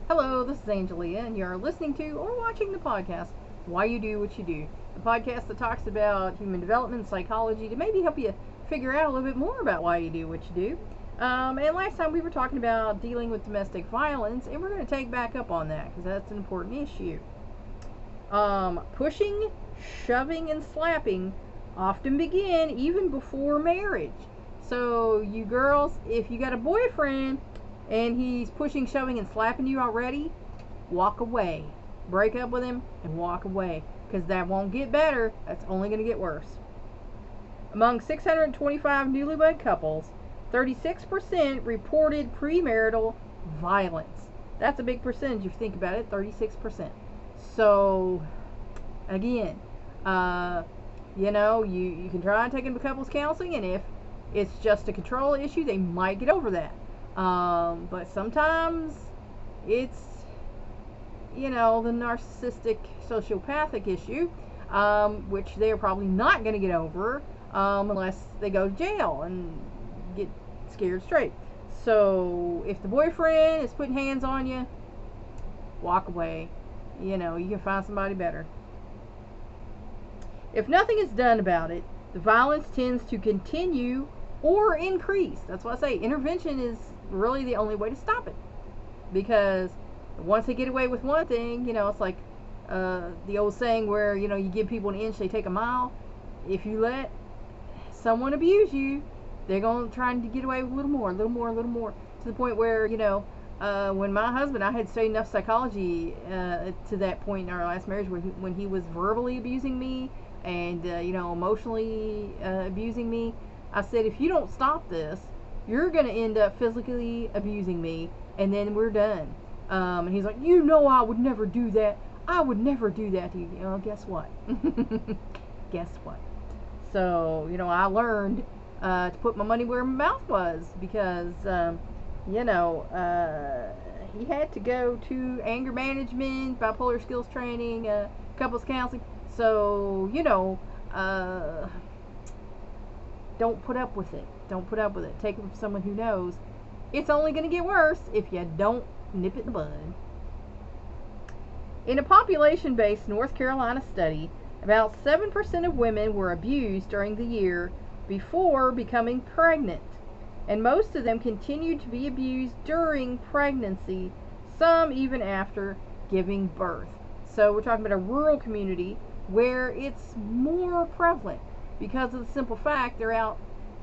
Hello, this is Angelia, and you're listening to or watching the podcast, Why You Do What You Do. The podcast that talks about human development and psychology to maybe help you figure out a little bit more about why you do what you do. And last time we were talking about dealing with domestic violence, and we're going to take back up on that because that's an important issue. Pushing, shoving, and slapping often begin even before marriage. So, you girls, if you got a boyfriend and he's pushing, shoving, and slapping you already, walk away. Break up with him and walk away, because that won't get better. That's only going to get worse. Among 625 newlywed couples, 36% reported premarital violence. That's a big percentage if you think about it, 36%. So, again, you can try and take them to couples counseling, and if it's just a control issue, they might get over that. But sometimes it's, the narcissistic sociopathic issue, which they're probably not going to get over unless they go to jail and get scared straight. So if the boyfriend is putting hands on you, walk away. You can find somebody better. If nothing is done about it, the violence tends to continue or increase. That's why I say intervention is really the only way to stop it, because once they get away with one thing, it's like the old saying where you give people an inch, they take a mile. If you let someone abuse you, they're going to try to get away with a little more, to the point where when my husband, I had studied enough psychology to that point in our last marriage when he was verbally abusing me and emotionally abusing me. I said, if you don't stop this, you're going to end up physically abusing me, and then we're done. And he's like, I would never do that. I would never do that to you. Guess what? Guess what? So, I learned to put my money where my mouth was, because, he had to go to anger management, bipolar skills training, couples counseling. So, don't put up with it. Don't put up with it. Take it from someone who knows it's only going to get worse if you don't nip it in the bud. In a population-based North Carolina study, about 7% of women were abused during the year before becoming pregnant, and most of them continued to be abused during pregnancy, some even after giving birth. So we're talking about a rural community where it's more prevalent, because of the simple fact they're out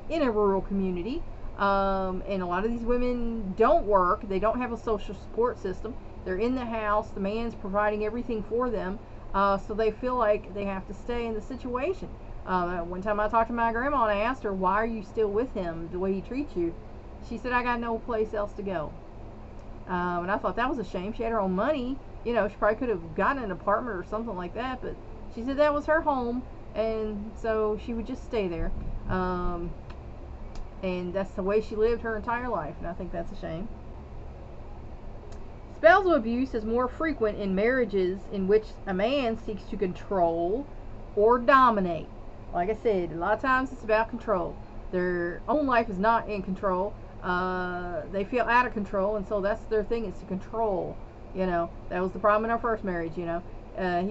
in a rural community, and a lot of these women don't work. They don't have a social support system. They're in the house. The man's providing everything for them, so they feel like they have to stay in the situation. One time I talked to my grandma and I asked her, why are you still with him the way he treats you? She said, I got no place else to go. And I thought that was a shame. She had her own money. She probably could have gotten an apartment or something like that, but she said that was her home, and so she would just stay there. And that's the way she lived her entire life, and I think that's a shame. Spousal abuse is more frequent in marriages in which a man seeks to control or dominate. Like I said, a lot of times it's about control. Their own life is not in control. They feel out of control, and so that's their thing, is to control. That was the problem in our first marriage. He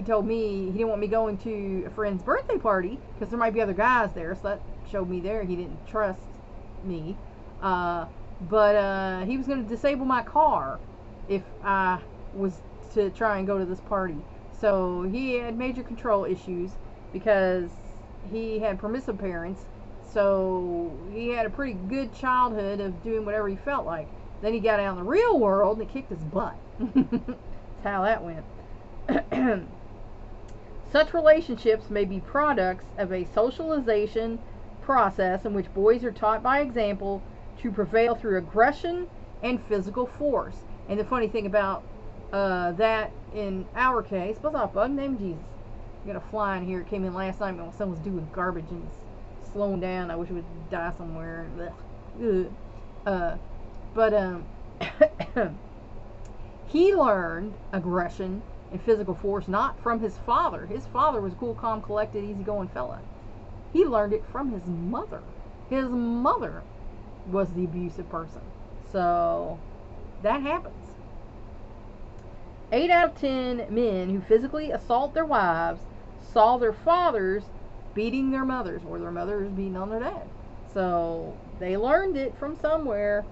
told me he didn't want me going to a friend's birthday party because there might be other guys there, so that showed me there he didn't trust me. But he was going to disable my car if I was to try and go to this party. So he had major control issues because he had permissive parents. So he had a pretty good childhood of doing whatever he felt like. Then he got out in the real world and it kicked his butt. That's how that went. Such relationships may be products of a socialization process in which boys are taught by example to prevail through aggression and physical force. And the funny thing about that in our case, what's up, bug named Jesus? I got a fly in here. It came in last night when someone was doing garbage and it's slowing down. I wish it would die somewhere. But he learned aggression and physical force not from his father. His father was a cool, calm, collected, easygoing fella. He learned it from his mother. His mother was the abusive person. So that happens. 8 out of 10 men who physically assault their wives saw their fathers beating their mothers, or their mothers beating on their dad. So they learned it from somewhere.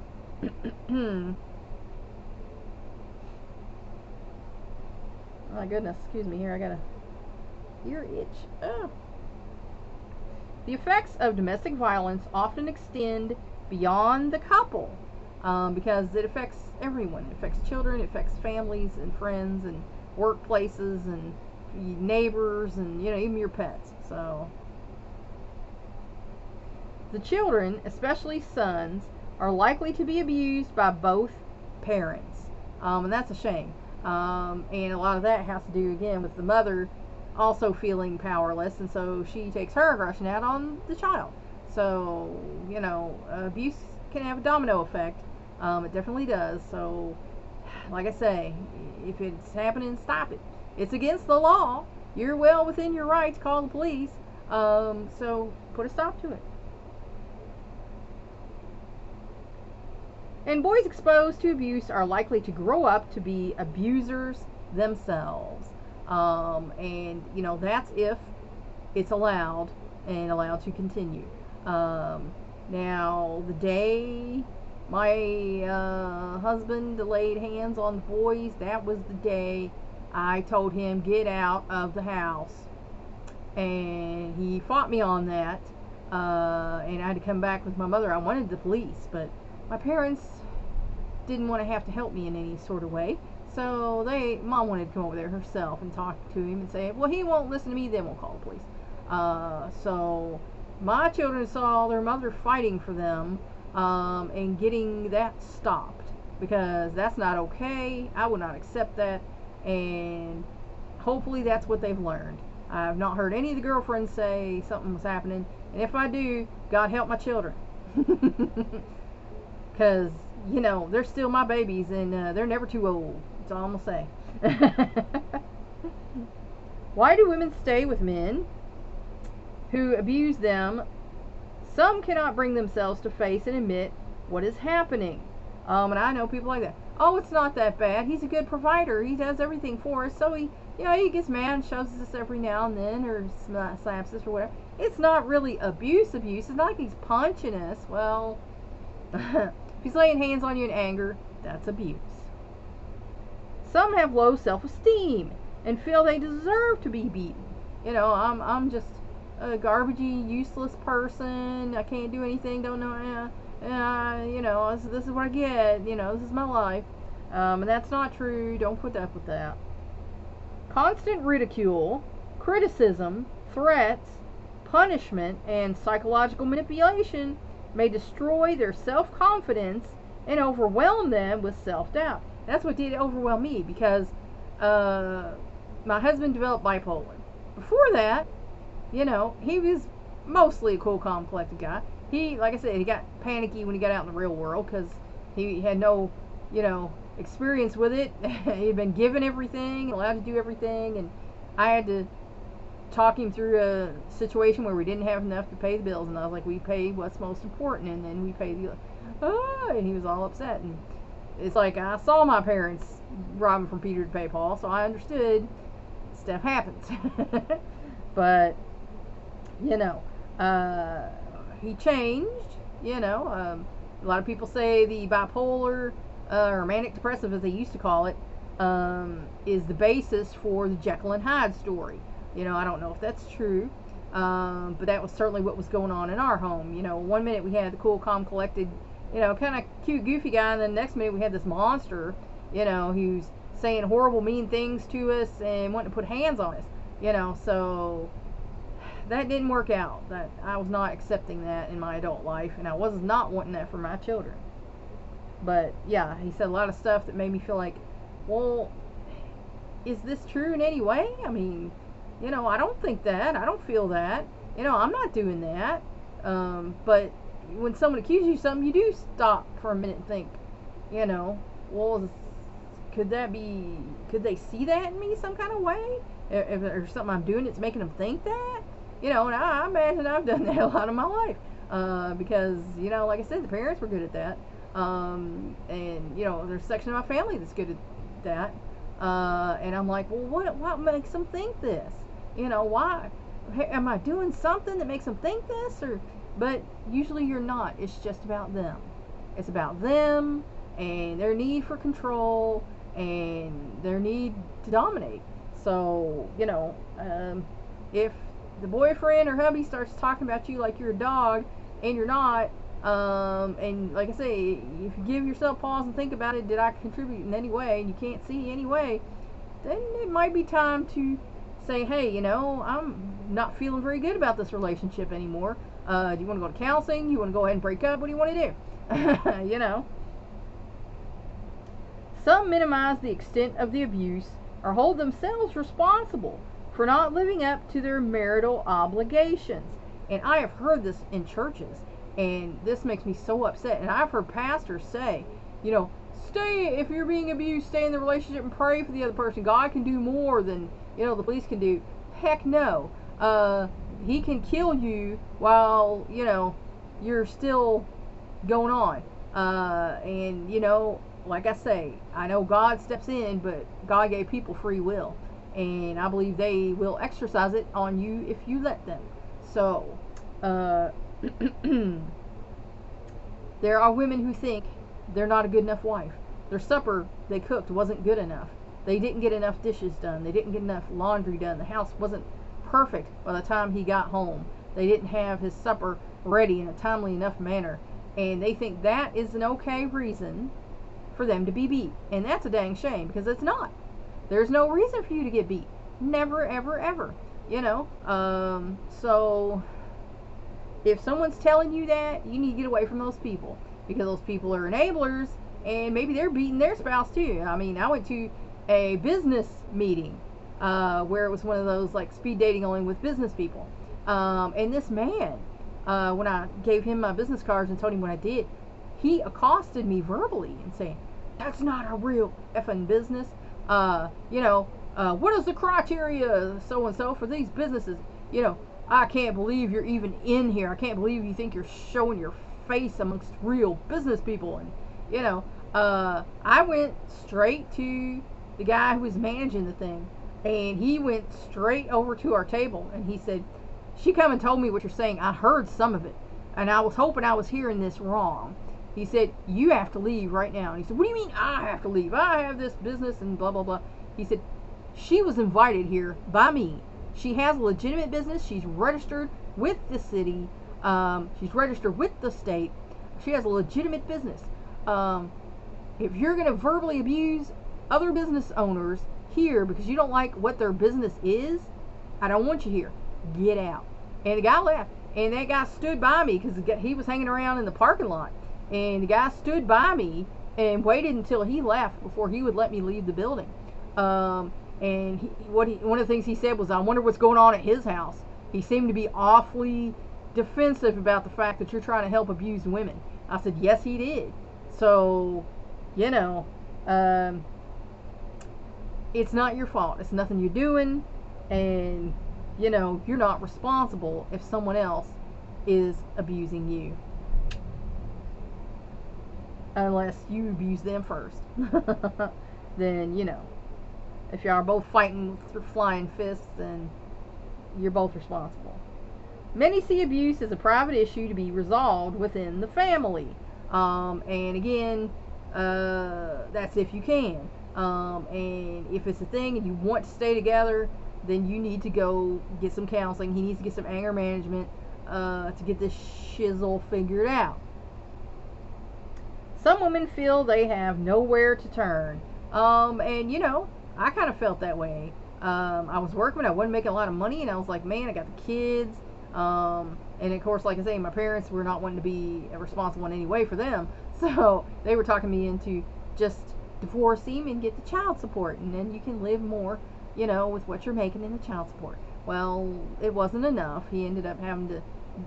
My goodness, excuse me here, I got a ear itch. Oh. The effects of domestic violence often extend beyond the couple, because it affects everyone. It affects children, it affects families and friends and workplaces and neighbors and, even your pets. So the children, especially sons, are likely to be abused by both parents, and that's a shame. And a lot of that has to do, again, with the mother also feeling powerless, and so she takes her aggression out on the child. So, abuse can have a domino effect. It definitely does. So, like I say, if it's happening, stop it. It's against the law. You're well within your right to call the police. So put a stop to it. And boys exposed to abuse are likely to grow up to be abusers themselves. And that's if it's allowed and allowed to continue. Now, the day my husband laid hands on the boys, that was the day I told him, get out of the house. And he fought me on that. And I had to come back with my mother. I wanted the police, but my parents didn't want to have to help me in any sort of way. So Mom wanted to come over there herself and talk to him and say, well, he won't listen to me, then we'll call the police. So my children saw their mother fighting for them, and getting that stopped, because that's not okay. I would not accept that, and hopefully that's what they've learned. I've not heard any of the girlfriends say something was happening, and if I do, God help my children. Because, they're still my babies, and they're never too old. That's all I'm going to say. Why do women stay with men who abuse them? Some cannot bring themselves to face and admit what is happening. And I know people like that. Oh, it's not that bad. He's a good provider. He does everything for us. So he gets mad and shoves us every now and then, or slaps us or whatever. It's not really abuse. It's not like he's punching us. Well, if he's laying hands on you in anger, that's abuse. Some have low self-esteem and feel they deserve to be beaten. I'm just a garbagey, useless person. I can't do anything. Don't know. This is what I get. This is my life. And that's not true. Don't put up with that. Constant ridicule, criticism, threats, punishment, and psychological manipulation may destroy their self-confidence and overwhelm them with self-doubt. That's what did overwhelm me, because my husband developed bipolar. Before that, he was mostly a cool, calm, collected guy. He, like I said, he got panicky when he got out in the real world, because he had no, experience with it. He'd been given everything, allowed to do everything, and I had to talk him through a situation where we didn't have enough to pay the bills, and I was like, we pay what's most important, and then we pay the and he was all upset. And it's like, I saw my parents robbing from Peter to pay Paul, so I understood stuff happens. But he changed. A lot of people say the bipolar or manic depressive, as they used to call it, is the basis for the Jekyll and Hyde story. I don't know if that's true, but that was certainly what was going on in our home. 1 minute we had the cool, calm, collected, kind of cute, goofy guy, and then the next minute we had this monster, who's saying horrible, mean things to us and wanting to put hands on us. So that didn't work out. That I was not accepting that in my adult life, and I was not wanting that for my children. But yeah, he said a lot of stuff that made me feel like, well, is this true in any way? I mean, I don't think that. I don't feel that. I'm not doing that. But when someone accuses you of something, you do stop for a minute and think, well, could they see that in me some kind of way? If there's something I'm doing that's making them think that? And I imagine I've done that a lot of my life. Because, like I said, the parents were good at that. And, there's a section of my family that's good at that. And I'm like, well, what makes them think this? Why? Am I doing something that makes them think this? But usually you're not. It's just about them. It's about them and their need for control and their need to dominate. So, if the boyfriend or hubby starts talking about you like you're a dog and you're not, and like I say, if you give yourself pause and think about it, did I contribute in any way, and you can't see any way, then it might be time to say, hey, I'm not feeling very good about this relationship anymore. Do you want to go to counseling? You want to go ahead and break up? What do you want to do? Some minimize the extent of the abuse or hold themselves responsible for not living up to their marital obligations. And I have heard this in churches, and this makes me so upset. And I've heard pastors say, stay, if you're being abused, stay in the relationship and pray for the other person. God can do more than, the police can do. Heck no. He can kill you while, you're still going on. And, like I say, I know God steps in, but God gave people free will. And I believe they will exercise it on you if you let them. So, there are women who think they're not a good enough wife. Their supper they cooked wasn't good enough. They didn't get enough dishes done. They didn't get enough laundry done. The house wasn't perfect by the time he got home. They didn't have his supper ready in a timely enough manner. And they think that is an okay reason for them to be beat. And that's a dang shame, because it's not. There's no reason for you to get beat. Never, ever, ever. So if someone's telling you that, you need to get away from those people, because those people are enablers, and maybe they're beating their spouse too. I mean, I went to a business meeting where it was one of those like speed dating only with business people. And this man, when I gave him my business cards and told him what I did, he accosted me verbally and saying, "That's not a real effing business. What is the criteria so and so for these businesses? I can't believe you're even in here. I can't believe you think you're showing your face amongst real business people." And I went straight to the guy who was managing the thing, and he went straight over to our table, and he said, "She come and told me what you're saying. I heard some of it, and I was hoping I was hearing this wrong." He said, "You have to leave right now." And he said, "What do you mean I have to leave? I have this business and blah, blah, blah." He said, "She was invited here by me. She has a legitimate business. She's registered with the city. She's registered with the state. She has a legitimate business. If you're going to verbally abuse other business owners here because you don't like what their business is, I don't want you here. Get out." And the guy left. And that guy stood by me because he was hanging around in the parking lot. And the guy stood by me and waited until he left before he would let me leave the building. And one of the things he said was, "I wonder what's going on at his house." He seemed to be awfully defensive about the fact that you're trying to help abused women. I said, yes, he did. So, it's not your fault. It's nothing you're doing. And, you're not responsible if someone else is abusing you. Unless you abuse them first. Then, if you are both fighting with flying fists, then you're both responsible. Many see abuse as a private issue to be resolved within the family. And again, that's if you can. And if it's a thing and you want to stay together, then you need to go get some counseling. He needs to get some anger management to get this shizzle figured out. Some women feel they have nowhere to turn. And I kind of felt that way. I was working, I wasn't making a lot of money, and I was like, man, I got the kids. And of course, like I say, my parents were not wanting to be responsible in any way for them. So they were talking me into just divorce him and get the child support, and then you can live more, with what you're making in the child support. Well, it wasn't enough. He ended up having to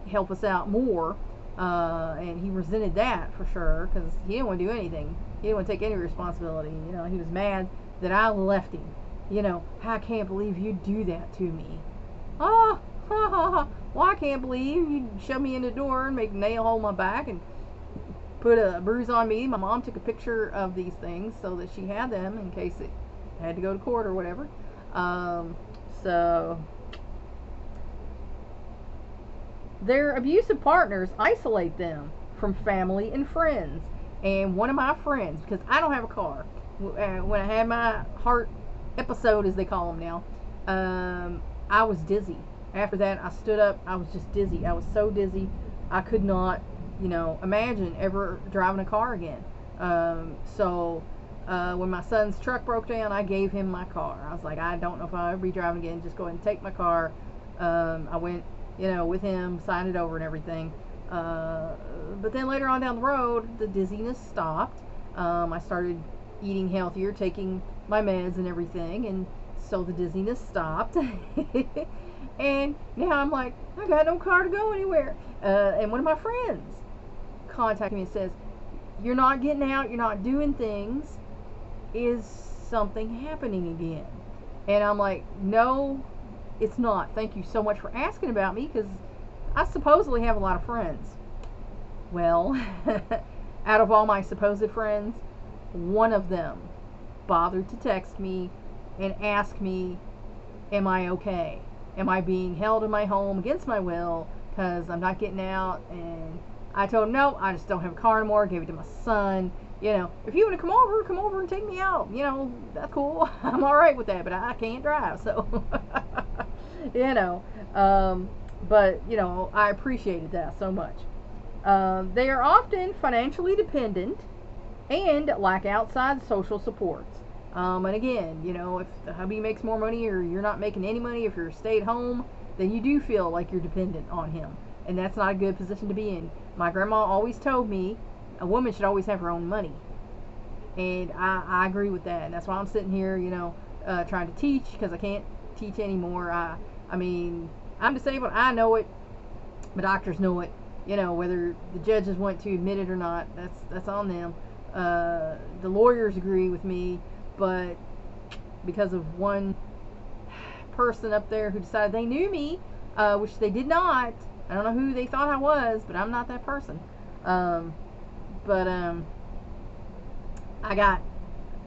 help us out more. And he resented that for sure, because he didn't want to do anything. He didn't want to take any responsibility. He was mad that I left him. I can't believe you do that to me. Oh, ha ha ha. Well, I can't believe you shove me in the door and make a nail hole in my back and put a bruise on me. My mom took a picture of these things so that she had them in case it had to go to court or whatever. So their abusive partners isolate them from family and friends. And one of my friends, because I don't have a car, when I had my heart episode, as they call them now, I was dizzy. After that, I stood up. I was just dizzy. I was so dizzy, I could not, imagine ever driving a car again. When my son's truck broke down, I gave him my car. I was like, I don't know if I'll ever be driving again. Just go ahead and take my car. I went, with him, signed it over and everything. But then later on down the road, the dizziness stopped. I started eating healthier, taking my meds and everything, and so the dizziness stopped. And now I'm like, I got no car to go anywhere. And one of my friends contacted me and says, you're not getting out, you're not doing things. Is something happening again? And I'm like, no, it's not. Thank you so much for asking about me, because I supposedly have a lot of friends. Well, out of all my supposed friends, one of them bothered to text me and ask me, am I okay? Am I being held in my home against my will because I'm not getting out? And I told him, no, I just don't have a car anymore. Gave it to my son. If you want to come over and take me out. That's cool. I'm all right with that, but I can't drive, so but I appreciated that so much. They are often financially dependent and lack outside social supports. And again, if the hubby makes more money or you're not making any money, if you're stay at home, then you do feel like you're dependent on him, and that's not a good position to be in. My grandma always told me a woman should always have her own money, and I agree with that. And that's why I'm sitting here, trying to teach, because I can't teach anymore. I mean, I'm disabled. I know it. My doctors know it. Whether the judges want to admit it or not, that's on them. The lawyers agree with me, but because of one person up there who decided they knew me, which they did not. I don't know who they thought I was, but I'm not that person. I got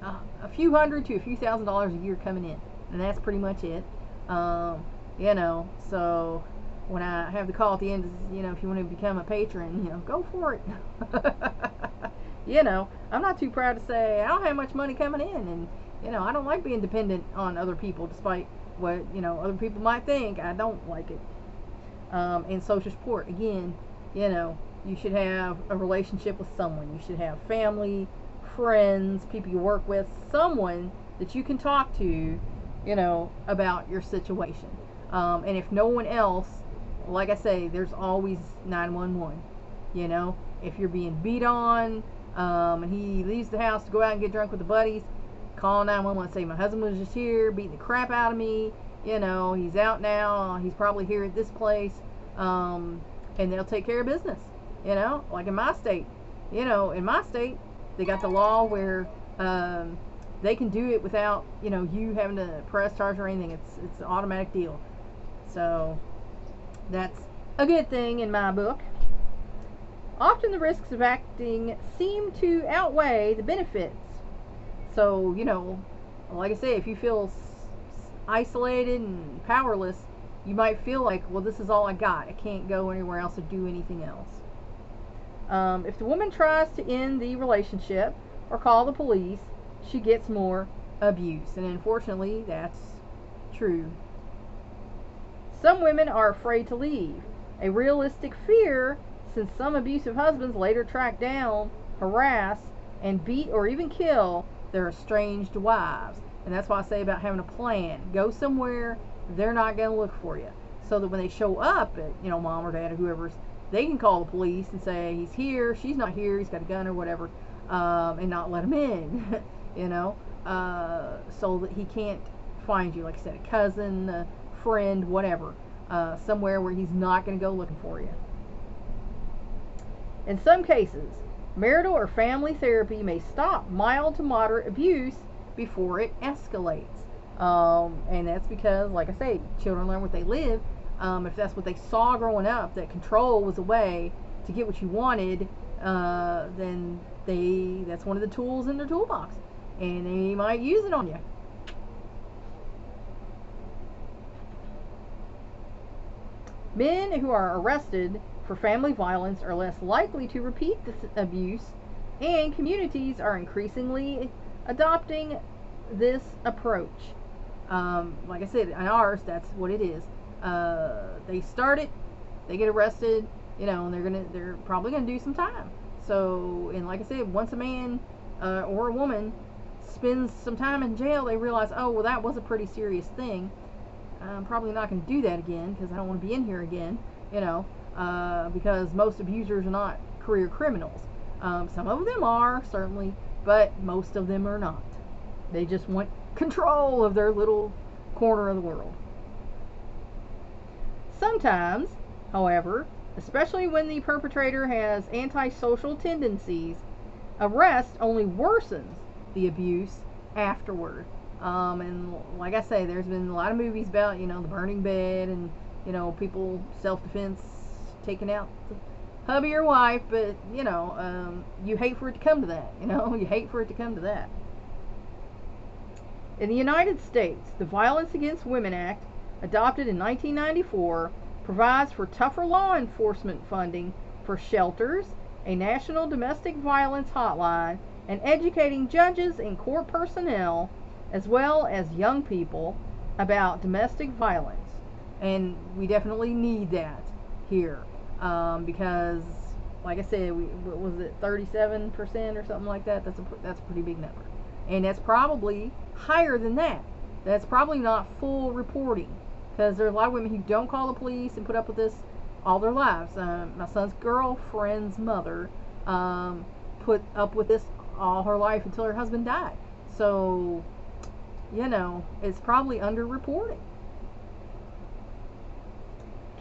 a few hundred to a few $1,000s a year coming in, and that's pretty much it. So when I have the call at the end, if you want to become a patron, go for it. I'm not too proud to say I don't have much money coming in, and I don't like being dependent on other people, despite what other people might think. I don't like it. And social support, again, you should have a relationship with someone. You should have family, friends, people you work with, someone that you can talk to, about your situation. And if no one else, like I say, there's always 911. If you're being beat on, and he leaves the house to go out and get drunk with the buddies, call 911. Say, my husband was just here beating the crap out of me. He's out now. He's probably here at this place. And they'll take care of business. Like in my state. They got the law where they can do it without, you having to press charge or anything. It's an automatic deal. So that's a good thing in my book. Often the risks of acting seem to outweigh the benefits. So, like I say, if you feel isolated and powerless, you might feel like, well, this is all I got. I can't go anywhere else or do anything else. If the woman tries to end the relationship or call the police, she gets more abuse. And unfortunately, that's true. Some women are afraid to leave. A realistic fear, since some abusive husbands later track down, harass, and beat or even kill their estranged wives. And that's why I say about having a plan. Go somewhere they're not going to look for you, so that when they show up at, mom or dad or whoever's, they can call the police and say, he's here, she's not here, he's got a gun or whatever, and not let him in, so that he can't find you. Like I said, a cousin, a friend, whatever, somewhere where he's not going to go looking for you. In some cases, marital or family therapy may stop mild to moderate abuse before it escalates. And that's because, like I say, children learn what they live. If that's what they saw growing up, that control was a way to get what you wanted, then that's one of the tools in their toolbox, and they might use it on you. Men who are arrested for family violence are less likely to repeat this abuse, and communities are increasingly adopting this approach. Like I said, in ours, that's what it is. They start it, they get arrested, and they're probably gonna do some time. So, and like I said, once a man or a woman spends some time in jail, they realize, oh, well, that was a pretty serious thing. I'm probably not going to do that again because I don't want to be in here again, because most abusers are not career criminals. Some of them are, certainly, but most of them are not. They just want control of their little corner of the world. Sometimes, however, especially when the perpetrator has antisocial tendencies, arrest only worsens the abuse afterward. And like I say, there's been a lot of movies about, the burning bed and, people self-defense taking out the hubby or wife, but, you hate for it to come to that, you hate for it to come to that. In the United States, the Violence Against Women Act, adopted in 1994, provides for tougher law enforcement funding for shelters, a national domestic violence hotline, and educating judges and court personnel, as well as young people, about domestic violence. And we definitely need that here, because, like I said, what was it, 37% or something like that? That's a pretty big number, and that's probably higher than that. That's probably not full reporting, because there are a lot of women who don't call the police and put up with this all their lives. My son's girlfriend's mother put up with this all her life until her husband died. So, it's probably underreporting.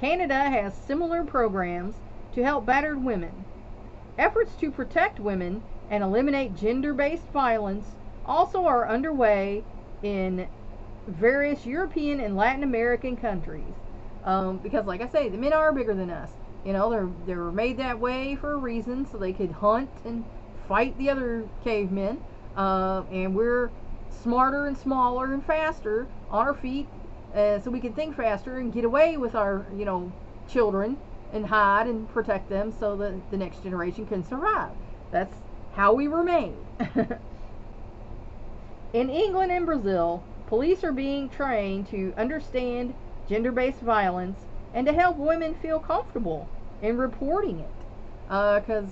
Canada has similar programs to help battered women. Efforts to protect women and eliminate gender-based violence also are underway in various European and Latin American countries. Because, like I say, the men are bigger than us. They're made that way for a reason, so they could hunt and fight the other cavemen. And we're smarter and smaller and faster on our feet, so we can think faster and get away with our, children and hide and protect them so that the next generation can survive. That's how we were made. In England and Brazil, police are being trained to understand gender-based violence and to help women feel comfortable in reporting it. Because,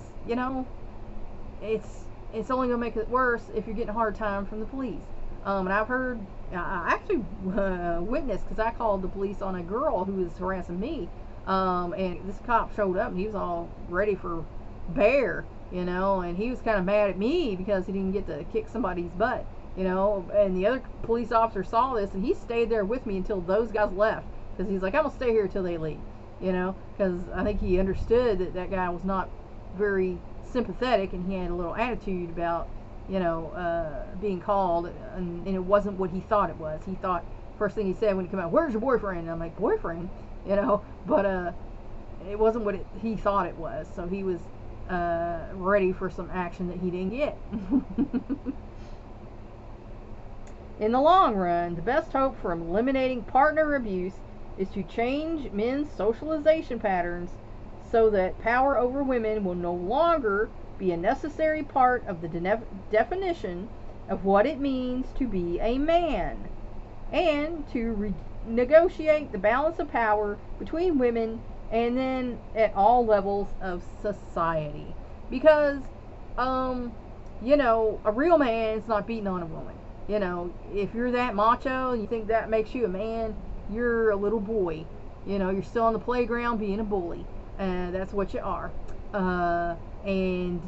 it's only going to make it worse if you're getting a hard time from the police. And I've heard, I actually witnessed, because I called the police on a girl who was harassing me, and this cop showed up and he was all ready for bear, and he was kind of mad at me because he didn't get to kick somebody's butt, and the other police officer saw this and he stayed there with me until those guys left, because he's like, I'm going to stay here till they leave, because I think he understood that that guy was not very sympathetic, and he had a little attitude about being called, and it wasn't what he thought it was. He thought, first thing he said when he came out, where's your boyfriend? And I'm like, boyfriend? But it wasn't what he thought it was, so he was ready for some action that he didn't get. In the long run, the best hope for eliminating partner abuse is to change men's socialization patterns so that power over women will no longer be a necessary part of the definition of what it means to be a man, and to negotiate the balance of power between women and then at all levels of society. Because, a real man is not beating on a woman. If you're that macho and you think that makes you a man, you're a little boy. You're still on the playground being a bully. That's what you are. And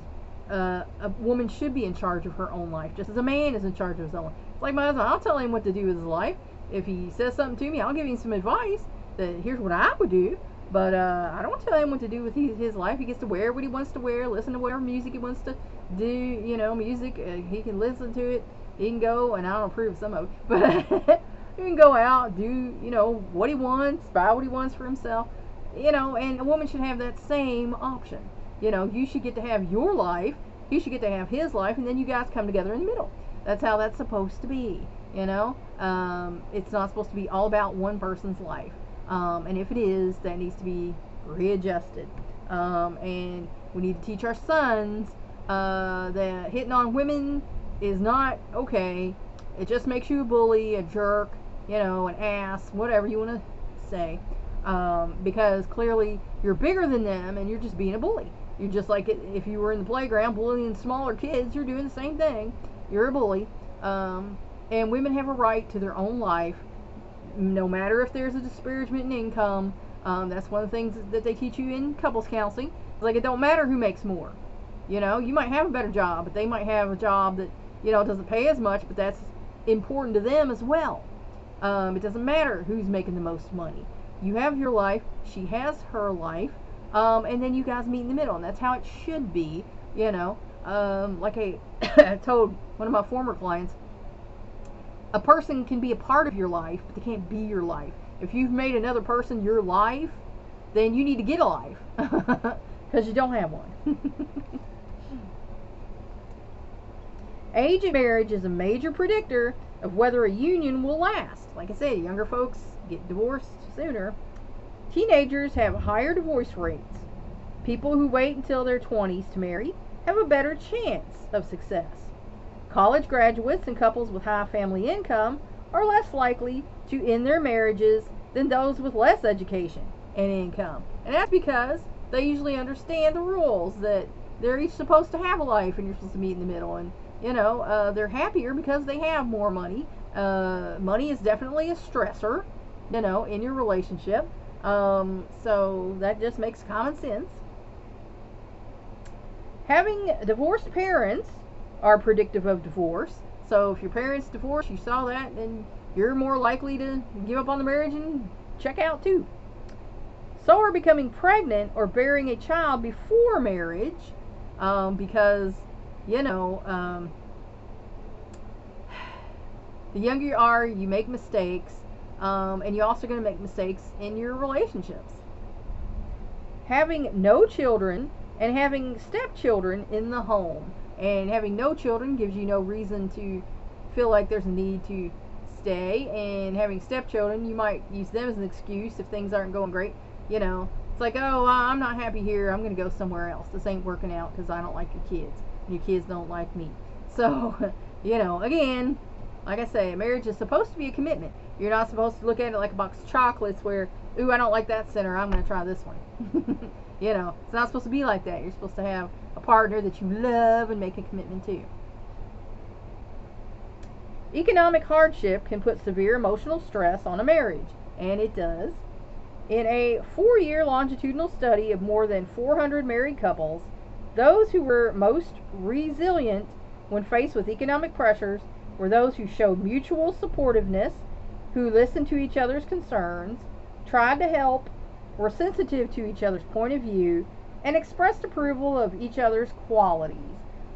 a woman should be in charge of her own life, just as a man is in charge of his own. It's like my husband. I'll tell him what to do with his life. If he says something to me, I'll give him some advice that here's what I would do. But I don't tell him what to do with his life. He gets to wear what he wants to wear, listen to whatever music he wants to do. Music, he can listen to it. He can go, and I don't approve of some of it, but he can go out, do, what he wants, buy what he wants for himself. And a woman should have that same option. You should get to have your life, he should get to have his life, and then you guys come together in the middle. That's how that's supposed to be. It's not supposed to be all about one person's life. And if it is, that needs to be readjusted. And we need to teach our sons that hitting on women is not okay. It just makes you a bully, a jerk, an ass, whatever you want to say. Because clearly you're bigger than them and you're just being a bully. You're just like if you were in the playground bullying smaller kids, you're doing the same thing. You're a bully. And women have a right to their own life, no matter if there's a disparagement in income. That's one of the things that they teach you in couples counseling. It's like it don't matter who makes more. You might have a better job, but they might have a job that, doesn't pay as much, but that's important to them as well. It doesn't matter who's making the most money. You have your life, she has her life, and then you guys meet in the middle, and that's how it should be, Like I told one of my former clients, a person can be a part of your life, but they can't be your life. If you've made another person your life, then you need to get a life, because you don't have one. Age in marriage is a major predictor of whether a union will last. Like I said, younger folks get divorced sooner. Teenagers have higher divorce rates. People who wait until their 20s to marry have a better chance of success. College graduates and couples with high family income are less likely to end their marriages than those with less education and income. And that's because they usually understand the rules, that they're each supposed to have a life and you're supposed to meet in the middle. And they're happier because they have more money. Money is definitely a stressor, in your relationship. So that just makes common sense. Having divorced parents are predictive of divorce. So if your parents divorce, you saw that, then you're more likely to give up on the marriage and check out too. So are becoming pregnant or bearing a child before marriage, because the younger you are, you make mistakes, and you're also going to make mistakes in your relationships. Having no children and having stepchildren in the home. And having no children gives you no reason to feel like there's a need to stay. And having stepchildren, you might use them as an excuse if things aren't going great. It's like, oh, I'm not happy here, I'm going to go somewhere else. This ain't working out because I don't like your kids. And your kids don't like me. So, again, like I say, marriage is supposed to be a commitment. You're not supposed to look at it like a box of chocolates where, ooh, I don't like that center, I'm going to try this one. It's not supposed to be like that. You're supposed to have a partner that you love and make a commitment to. Economic hardship can put severe emotional stress on a marriage, and it does. In a 4-year longitudinal study of more than 400 married couples, those who were most resilient when faced with economic pressures were those who showed mutual supportiveness, who listened to each other's concerns, tried to help, were sensitive to each other's point of view, and expressed approval of each other's qualities.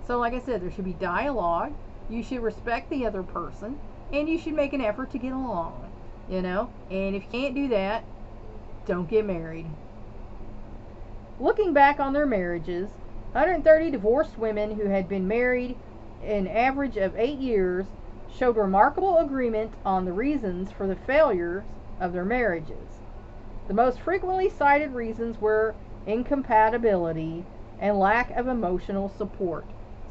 So like I said, there should be dialogue. You should respect the other person, and you should make an effort to get along, And if you can't do that, don't get married. Looking back on their marriages, 130 divorced women who had been married an average of 8 years showed remarkable agreement on the reasons for the failures of their marriages. The most frequently cited reasons were incompatibility and lack of emotional support.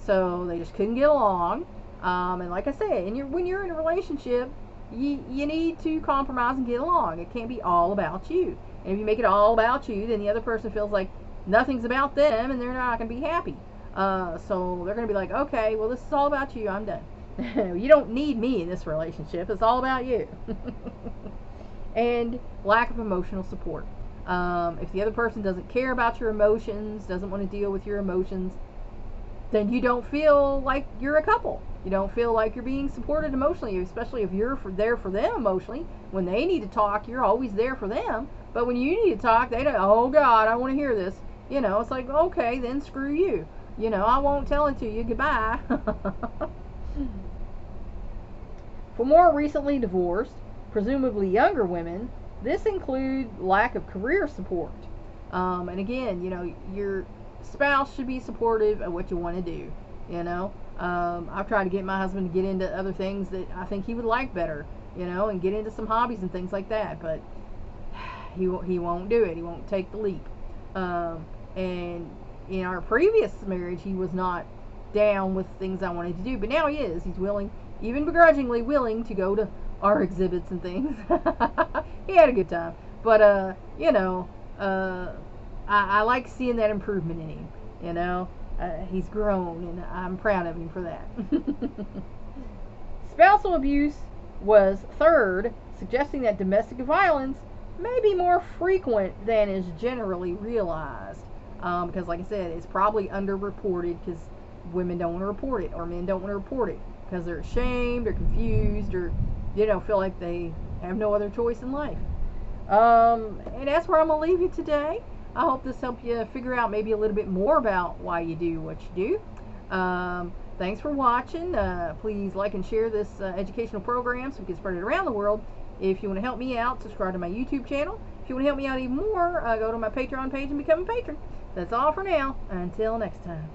So they just couldn't get along. And like I said, when you're in a relationship, you need to compromise and get along. It can't be all about you. And if you make it all about you, then the other person feels like nothing's about them and they're not going to be happy. So they're going to be like, okay, well, this is all about you. I'm done. You don't need me in this relationship. It's all about you. And lack of emotional support. If the other person doesn't care about your emotions, doesn't want to deal with your emotions, then you don't feel like you're a couple. You don't feel like you're being supported emotionally, especially if you're there for them emotionally. When they need to talk, you're always there for them. But when you need to talk, they don't, oh God, I want to hear this. It's like, okay, then screw you. I won't tell it to you. Goodbye. For more recently divorced, presumably younger women, this includes lack of career support. And again, your spouse should be supportive of what you want to do. I've tried to get my husband to get into other things that I think he would like better, and get into some hobbies and things like that. But he won't do it. He won't take the leap. And in our previous marriage, he was not down with things I wanted to do, but now he is. He's willing, even begrudgingly willing, to go to our exhibits and things. He had a good time, but I like seeing that improvement in him. He's grown, and I'm proud of him for that. Spousal abuse was third, suggesting that domestic violence may be more frequent than is generally realized. Because, like I said, it's probably underreported because women don't want to report it, or men don't want to report it because they're ashamed or confused, or feel like they have no other choice in life. And that's where I'm gonna leave you today. I hope this helped you figure out maybe a little bit more about why you do what you do. Thanks for watching. Please like and share this educational program so we can spread it around the world. If you want to help me out, subscribe to my YouTube channel. If you want to help me out even more, go to my Patreon page and become a patron. That's all for now. Until next time.